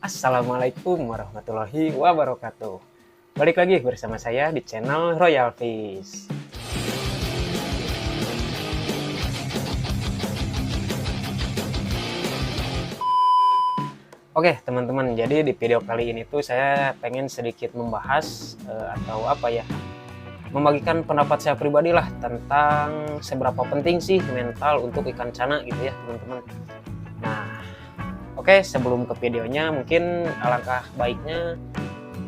Assalamualaikum warahmatullahi wabarakatuh. Balik lagi bersama saya di channel Royal Fish. Oke teman-teman, jadi di video kali ini tuh saya pengen sedikit membahas membagikan pendapat saya pribadi lah tentang seberapa penting sih mental untuk ikan cana gitu ya teman-teman. Nah, oke, sebelum ke videonya mungkin alangkah baiknya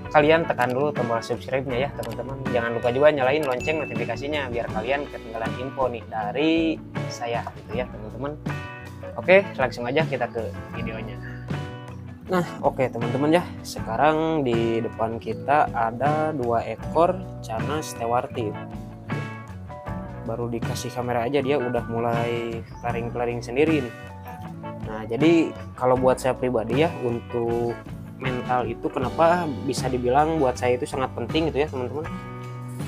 kalian tekan dulu tombol subscribe-nya ya teman-teman. Jangan lupa juga nyalain lonceng notifikasinya biar kalian ketinggalan info nih dari saya gitu ya teman-teman. Oke, langsung aja kita ke videonya. Nah, oke teman-teman ya, sekarang di depan kita ada 2 ekor cana stewarti. Baru dikasih kamera aja dia udah mulai klaring-klaring sendiri nih. Nah, jadi kalau buat saya pribadi ya, untuk mental itu kenapa bisa dibilang buat saya itu sangat penting gitu ya teman-teman.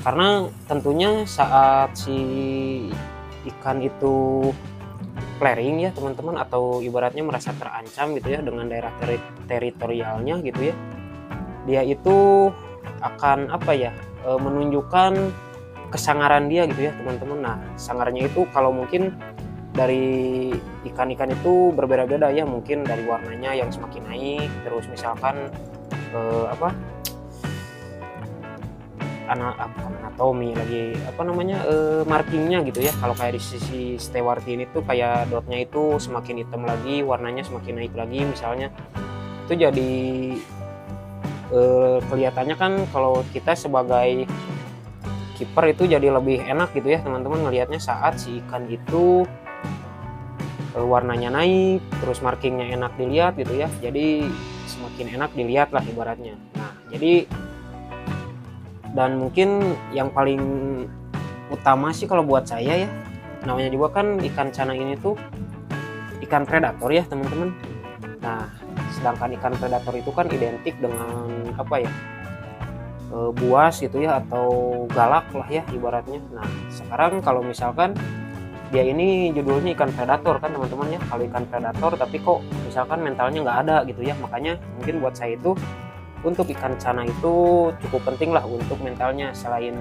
Karena tentunya saat si ikan itu flaring ya teman-teman, atau ibaratnya merasa terancam gitu ya dengan daerah teritorialnya gitu ya, dia itu akan menunjukkan kesangaran dia gitu ya teman-teman. Nah, sangarnya itu kalau mungkin dari ikan-ikan itu berbeda-beda ya, mungkin dari warnanya yang semakin naik, terus misalkan anatomi lagi markingnya gitu ya. Kalau kayak di sisi stewarti ini tuh kayak dotnya itu semakin hitam lagi, warnanya semakin naik lagi misalnya, itu jadi kelihatannya kan kalau kita sebagai kiper itu jadi lebih enak gitu ya teman-teman ngelihatnya saat si ikan itu warnanya naik, terus markingnya enak dilihat gitu ya, jadi semakin enak dilihat lah ibaratnya. Nah, jadi dan mungkin yang paling utama sih kalau buat saya ya, namanya juga kan ikan cana ini tuh ikan predator ya teman-teman. Nah, sedangkan ikan predator itu kan identik dengan buas gitu ya, atau galak lah ya ibaratnya. Nah, sekarang kalau misalkan dia ini judulnya ikan predator kan teman-teman ya, kalau ikan predator tapi kok misalkan mentalnya nggak ada gitu ya, makanya mungkin buat saya itu untuk ikan cana itu cukup penting lah untuk mentalnya. Selain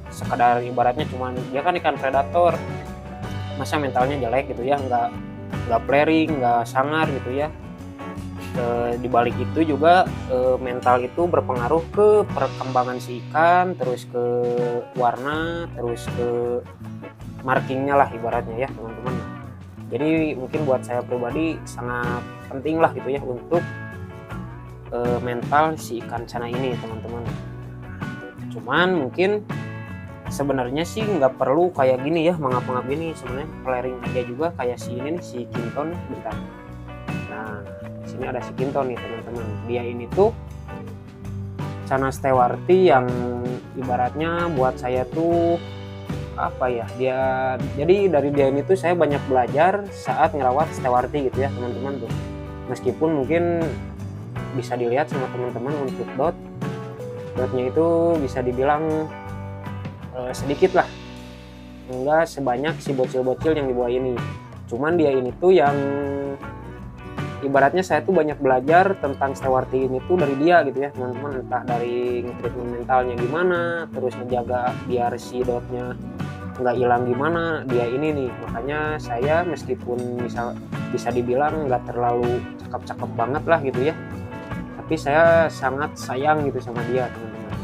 sekadar ibaratnya cuman dia kan ikan predator, masa mentalnya jelek gitu ya, nggak flaring, nggak sangar gitu ya. Di balik itu juga mental itu berpengaruh ke perkembangan si ikan, terus ke warna, terus ke markingnya lah ibaratnya ya teman-teman. Jadi mungkin buat saya pribadi sangat penting lah gitu ya untuk mental si ikan cana ini teman-teman. Cuman mungkin sebenarnya sih nggak perlu kayak gini ya, mengap-ngap gini, sebenarnya flaring aja juga kayak si ini nih, si kinton bentar. Nah, sini ada si kinton nih teman-teman. Dia ini tuh cana stewarti yang ibaratnya buat saya tuh jadi dari dia ini tuh saya banyak belajar saat ngerawat stewarti gitu ya teman-teman tuh. Meskipun mungkin bisa dilihat sama teman-teman untuk dotnya itu bisa dibilang sedikit lah, enggak sebanyak si bocil-bocil yang di bawah ini. Cuman dia ini tuh yang ibaratnya saya tuh banyak belajar tentang stewarti ini tuh dari dia gitu ya teman-teman, entah dari treatment mentalnya gimana, terus menjaga biar si dotnya nggak hilang gimana, dia ini nih. Makanya saya meskipun bisa dibilang nggak terlalu cakep-cakep banget lah gitu ya, tapi saya sangat sayang gitu sama dia teman-teman.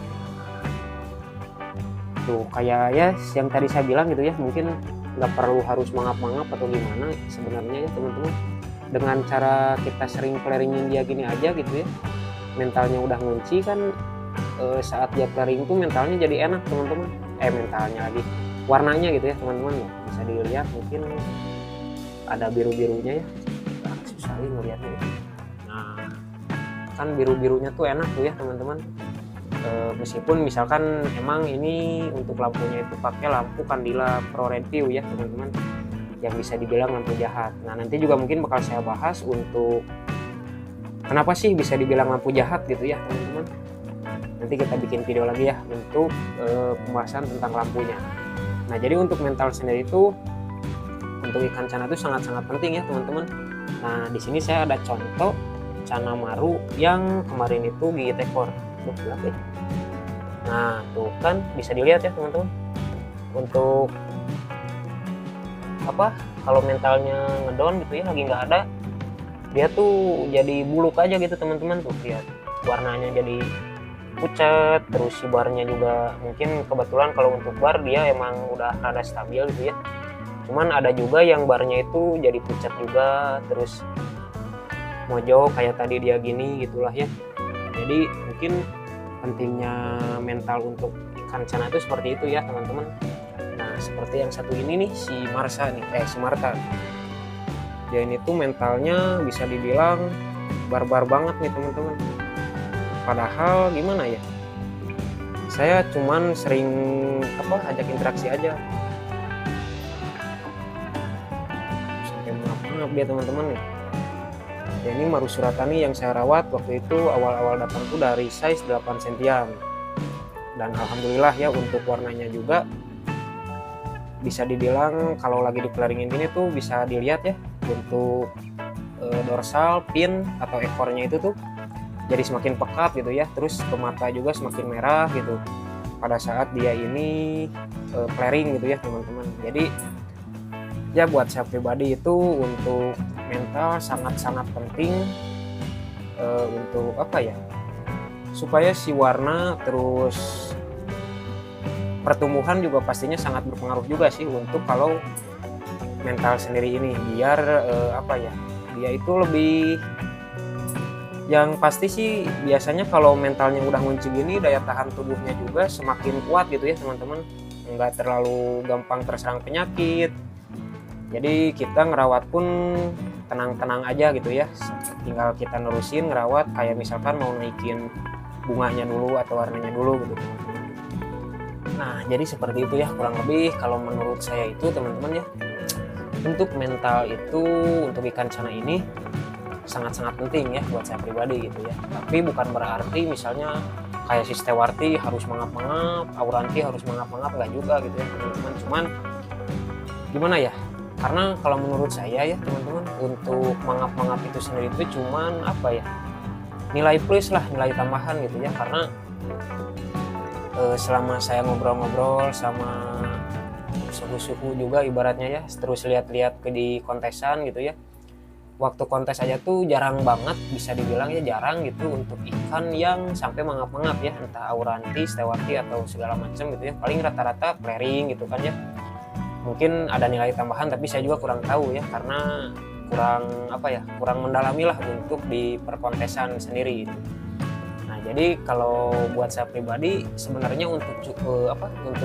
Tuh kayak ya yang tadi saya bilang gitu ya, mungkin nggak perlu harus mangap-mangap atau gimana sebenarnya ya teman-teman. Dengan cara kita sering flaringin dia gini aja gitu ya, mentalnya udah ngunci kan, saat dia flaring tuh mentalnya jadi enak teman-teman. Mentalnya lagi warnanya gitu ya teman-teman, bisa dilihat mungkin ada biru-birunya ya, susah nih ngeliatnya ya. Nah, kan biru-birunya tuh enak tuh ya teman-teman. Meskipun misalkan emang ini untuk lampunya itu pakai lampu Candila Pro Red View ya teman-teman, yang bisa dibilang lampu jahat. Nah, nanti juga mungkin bakal saya bahas untuk kenapa sih bisa dibilang lampu jahat gitu ya teman-teman. Nanti kita bikin video lagi ya untuk pembahasan tentang lampunya. Nah, jadi untuk mental sendiri itu untuk ikan cana itu sangat-sangat penting ya teman-teman. Nah, di sini saya ada contoh cana maru yang kemarin itu gigit ekor. Nah tuh kan bisa dilihat ya teman-teman, untuk apa, kalau mentalnya ngedown gitu ya, lagi nggak ada, dia tuh jadi buluk aja gitu teman-teman. Tuh lihat warnanya jadi pucat, terus si barnya juga mungkin kebetulan kalau untuk bar dia emang udah rada stabil gitu ya, cuman ada juga yang barnya itu jadi pucat juga, terus mojok kayak tadi dia gini gitulah ya. Jadi mungkin pentingnya mental untuk ikan cana itu seperti itu ya teman-teman. Nah seperti yang satu ini nih, si Marsa nih, si Marta, dia ini tuh mentalnya bisa dibilang barbar banget nih teman-teman. Padahal gimana ya, saya cuman sering ajak interaksi aja, sampai maaf dia teman-teman nih. Ya, ini Maru Suratani yang saya rawat waktu itu awal-awal datang tuh dari size 8 sentian, dan alhamdulillah ya untuk warnanya juga bisa dibilang kalau lagi dipelaringin gini tuh bisa dilihat ya, untuk dorsal, pin atau ekornya itu tuh jadi semakin pekat gitu ya, terus ke mata juga semakin merah gitu pada saat dia ini flaring gitu ya teman-teman. Jadi ya buat saya pribadi itu untuk mental sangat-sangat penting untuk supaya si warna terus pertumbuhan juga pastinya sangat berpengaruh juga sih untuk kalau mental sendiri ini, biar dia itu lebih, yang pasti sih biasanya kalau mentalnya udah ngunci gini, daya tahan tubuhnya juga semakin kuat gitu ya teman-teman, nggak terlalu gampang terserang penyakit. Jadi kita ngerawat pun tenang-tenang aja gitu ya, tinggal kita nerusin ngerawat, kayak misalkan mau naikin bunganya dulu atau warnanya dulu gitu teman-teman. Nah jadi seperti itu ya kurang lebih kalau menurut saya itu teman-teman ya, untuk mental itu untuk ikan cana ini sangat-sangat penting ya buat saya pribadi gitu ya. Tapi bukan berarti misalnya kayak si Stewarti harus mangap-mangap, Auranti harus mangap-mangap, nggak juga gitu ya teman-teman. Cuman gimana ya, karena kalau menurut saya ya teman-teman, untuk mangap-mangap itu sendiri itu cuman nilai plus lah, nilai tambahan gitu ya. Karena selama saya ngobrol-ngobrol sama suhu-suhu juga ibaratnya ya, terus lihat-lihat di kontesan gitu ya, waktu kontes aja tuh jarang banget, bisa dibilang ya jarang gitu untuk ikan yang sampai mangap-mangap ya, entah Auranti, Stewarti atau segala macam gitu ya. Paling rata-rata flaring gitu kan ya, mungkin ada nilai tambahan tapi saya juga kurang tahu ya, karena kurang mendalami lah untuk di perkontesan sendiri gitu. Nah jadi kalau buat saya pribadi sebenarnya untuk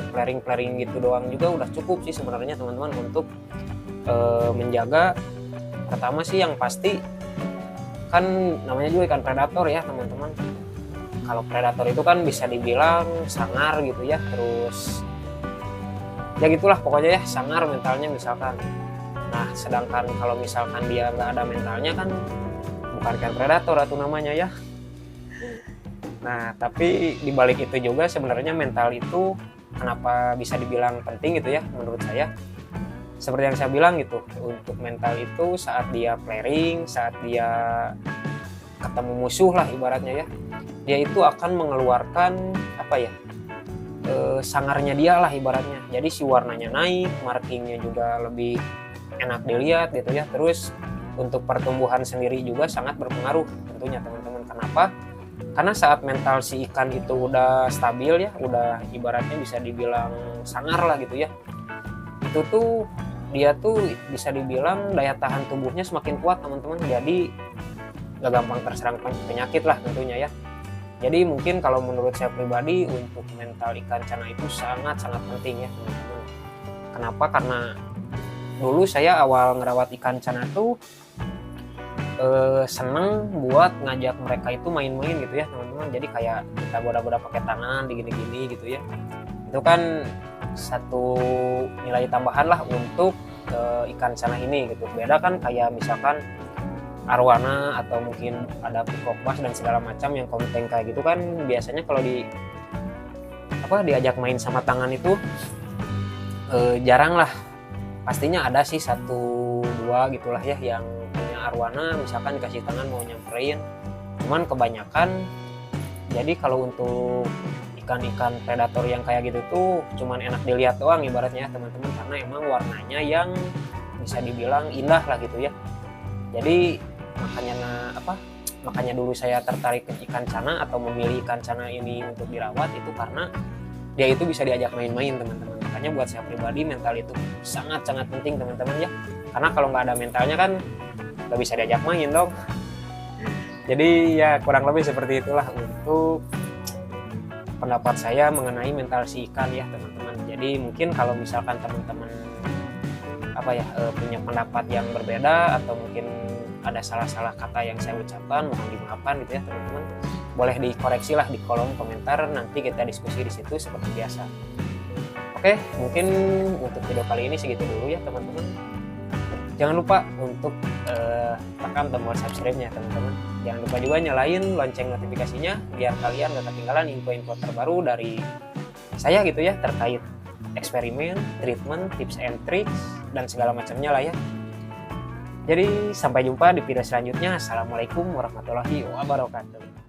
flaring gitu doang juga udah cukup sih sebenarnya teman-teman, untuk menjaga. Pertama sih yang pasti kan namanya juga ikan predator ya teman-teman. Kalau predator itu kan bisa dibilang sangar gitu ya, terus ya gitulah pokoknya ya, sangar mentalnya misalkan. Nah sedangkan kalau misalkan dia nggak ada mentalnya kan bukan ikan predator atau namanya ya. Nah tapi dibalik itu juga sebenarnya mental itu kenapa bisa dibilang penting gitu ya menurut saya. Seperti yang saya bilang gitu, untuk mental itu saat dia flaring, saat dia ketemu musuh lah ibaratnya ya, dia itu akan mengeluarkan sangarnya dia lah ibaratnya. Jadi si warnanya naik, markingnya juga lebih enak dilihat gitu ya. Terus untuk pertumbuhan sendiri juga sangat berpengaruh tentunya teman-teman. Kenapa? Karena saat mental si ikan itu udah stabil ya, udah ibaratnya bisa dibilang sangar lah gitu ya, itu tuh dia tuh bisa dibilang daya tahan tubuhnya semakin kuat teman-teman. Jadi gak gampang terserang penyakit lah tentunya ya. Jadi mungkin kalau menurut saya pribadi untuk mental ikan cana itu sangat-sangat penting ya teman-teman. Kenapa? Karena dulu saya awal ngerawat ikan cana tuh seneng buat ngajak mereka itu main-main gitu ya teman-teman. Jadi kayak kita goda-goda pakai tangan digini-gini gitu ya. Itu kan satu nilai tambahan lah untuk ikan cana ini gitu. Beda kan kayak misalkan arwana atau mungkin ada peacock bass dan segala macam yang konten kayak gitu kan, biasanya kalau diajak main sama tangan itu jarang lah. Pastinya ada sih 1-2 gitulah ya yang punya arwana, misalkan dikasih tangan mau nyamperin. Cuman kebanyakan, jadi kalau untuk ikan-ikan predator yang kayak gitu tuh cuman enak dilihat doang ibaratnya teman-teman, karena emang warnanya yang bisa dibilang indah lah gitu ya. Jadi makanya dulu saya tertarik ke ikan cana atau memilih ikan cana ini untuk dirawat itu karena dia itu bisa diajak main-main teman-teman. Makanya buat saya pribadi mental itu sangat-sangat penting teman-teman ya, karena kalau nggak ada mentalnya kan nggak bisa diajak main dong. Jadi ya kurang lebih seperti itulah untuk pendapat saya mengenai mental si ikan ya teman-teman. Jadi mungkin kalau misalkan teman-teman punya pendapat yang berbeda atau mungkin ada salah-salah kata yang saya ucapkan, mohon dimaafkan gitu ya teman-teman. Boleh dikoreksi lah di kolom komentar, nanti kita diskusi di situ seperti biasa. Oke, mungkin untuk video kali ini segitu dulu ya teman-teman. Jangan lupa untuk tekan tombol subscribe-nya teman-teman. Jangan lupa juga nyalain lonceng notifikasinya biar kalian gak ketinggalan info-info terbaru dari saya gitu ya, terkait eksperimen, treatment, tips and tricks, dan segala macamnya lah ya. Jadi sampai jumpa di video selanjutnya. Assalamualaikum warahmatullahi wabarakatuh.